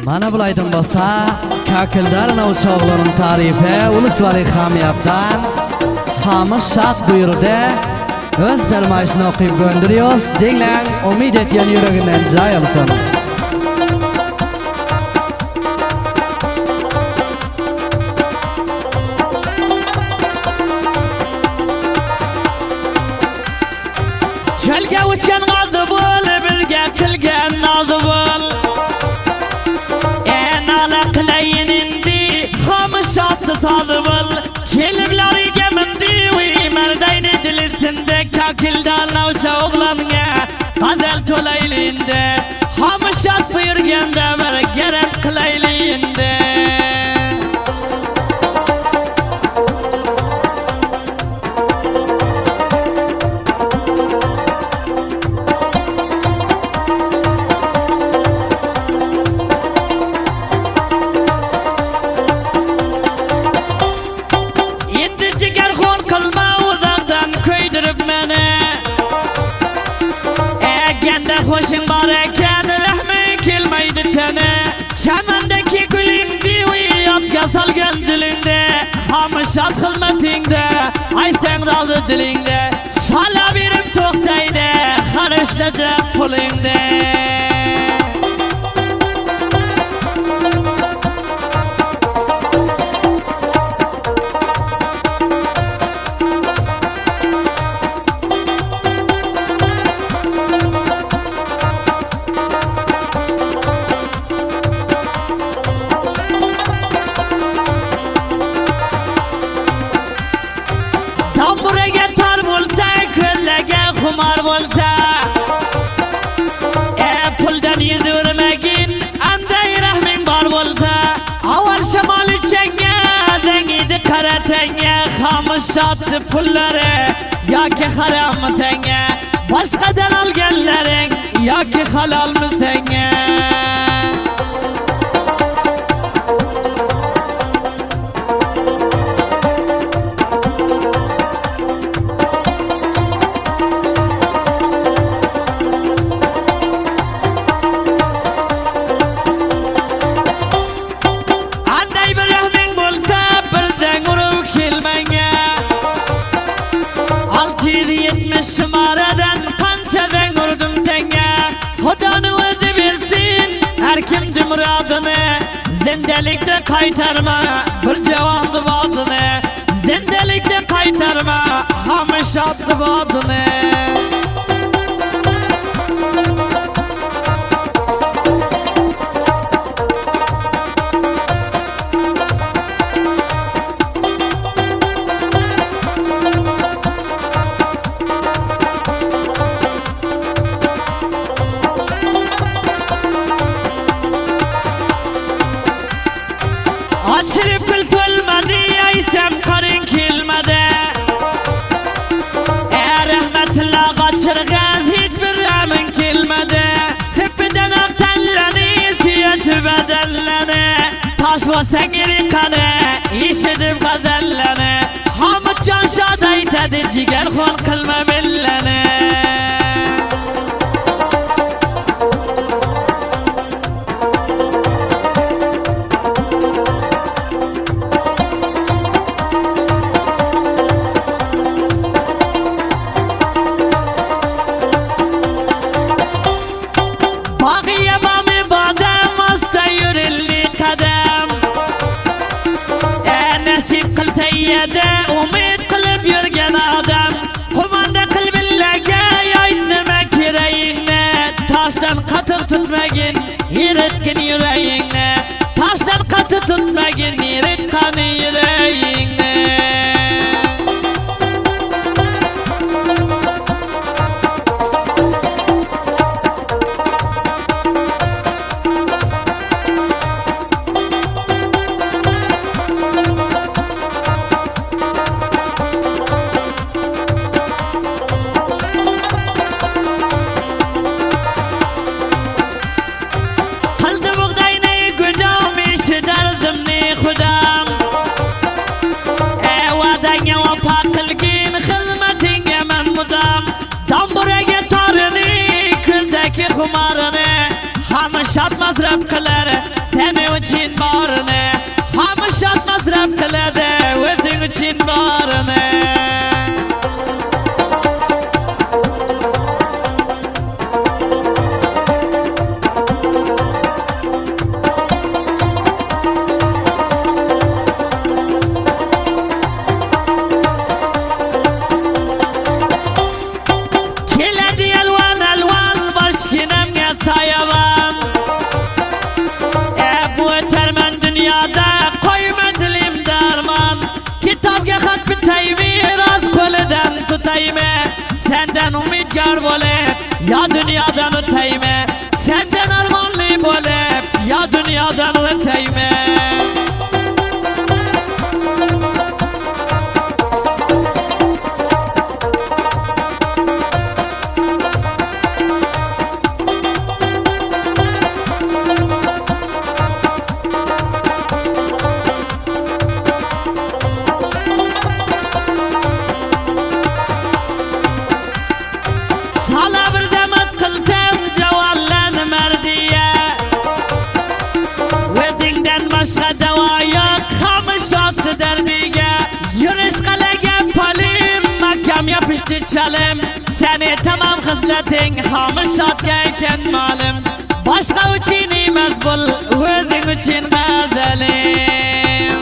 Mana bulaydım bolsa, kakildarın uçağlarının tarifi Ulus Vali Hamiyab'dan Hamış Şat buyurdu. Öz permayışını okuyup gönderiyoruz. Dinlen, umid etken yüreğinden cay alsın. Çölge uçgan qaldı bol, bilge kilgen aldı bol. En ala qilayin indi, Hamış Şat'ı saldı bol. Kelibleri gemindi, merdayni dilitinde, kakildan avşa oğlange, qadel tolaylinde. Hamış Şat buyurgende, bir gerek qilaylinde. Hoşun var eken rahmi kelmeydi tene. Çemendeki gülündi uyuyat yasal gencilinde. Hamış Şat hizmetinde, ay sen razı dilinde. Sala birim toktaydı, karıştacak pulinde. Buraya tar bolsa, köllege kumar bolsa. Puldan yüz vermegin, anday rahmin bar bolsa. Aval şemalı çenge, dengiydi kara tenge. Hamış Şat'ı pulları, yaki haram mı tenge. Başkadan al gellerin, yaki halal mı tenge. Şımaradan kançadan vurdum senge. Hudanı özü bilsin, her kimdi muradını. Zindelikte kaytarma, bir cevandı vadını. Zindelikte kaytarma, Hamış Şat'ı vadını. Açılıp gül tölmedi, aysem karın kilmedi. Rahmetullah kaçırgan, hiçbir rahmin kilmedi. Tepeden aktanlani, siyatı bedelleni. Taş basan iri kanı, işidip gazelleni. Hamış Şat aytadı, ciger kon kılma billeni. Umid qilib yurgan odam, qumanda qilbillage yoytnima kerayingni. Toshdan qattiq tutmagin, eritgin yuragingni. Toshdan qattiq tutmagin, eritgan yuragingni. Dardım ne Khuda. masraf kılar Seni için barını Hamışat masraf kıladı Özün için barını Senden umidgar bo'lib ya dunyodan o'tayman Senden armonli bo'lib ya dunyodan o'tayman Başka deva yok Hamışatlı derdiye Yürüyüş kalegen palim Makam yapıştı çalım Seni tamam hızletin Hamışat gayten malım Başka için imez bul Özün için gazelim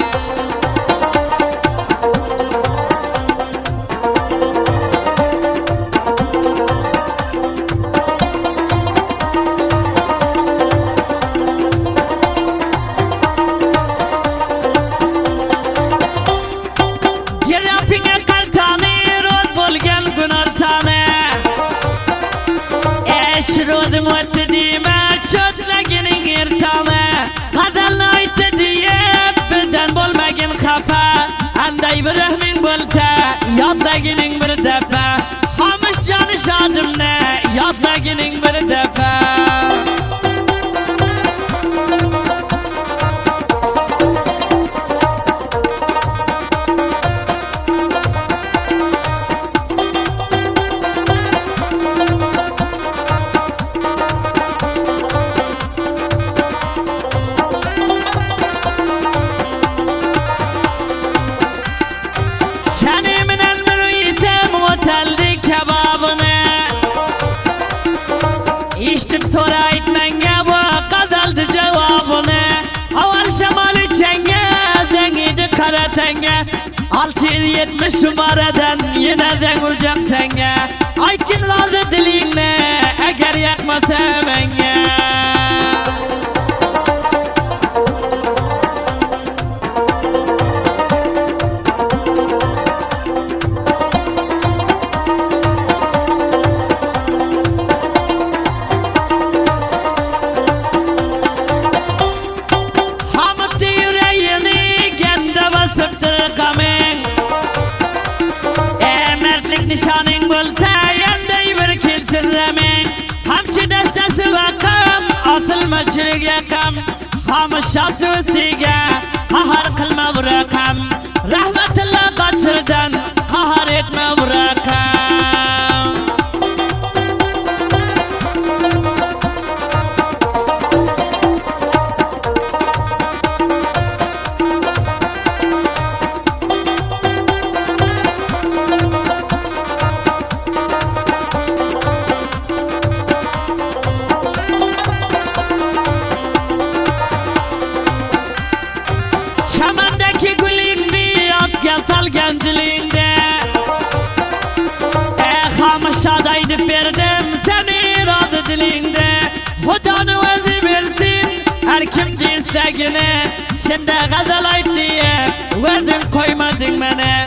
bir rahmin bo'lsa yodlagining bir defa Hamış joni shodimni yodlagining bir defa İştip sorayt menge bu kazaldı cevabını Aval şemalı çenge zengiydi kara tenge 670 numaradan yine zen olacak senge Aytkin razı dilinle eğer yakmasa menge Nişanın bulsa yanday bir kiltirlemin Hamçı destesi vakam Atılma çürük yakam Hamışat üstüge Hahar kılma bırakam Rahmetullah kaçırdan Hahar etme bırakam Çamandaki gülüngni Yasal genciliğinde Hamışat aydıp verdim Seni razı dilinde Hudanı özü versin Her kim isteğini Sen de gazel ayt diye Verdin koymadın beni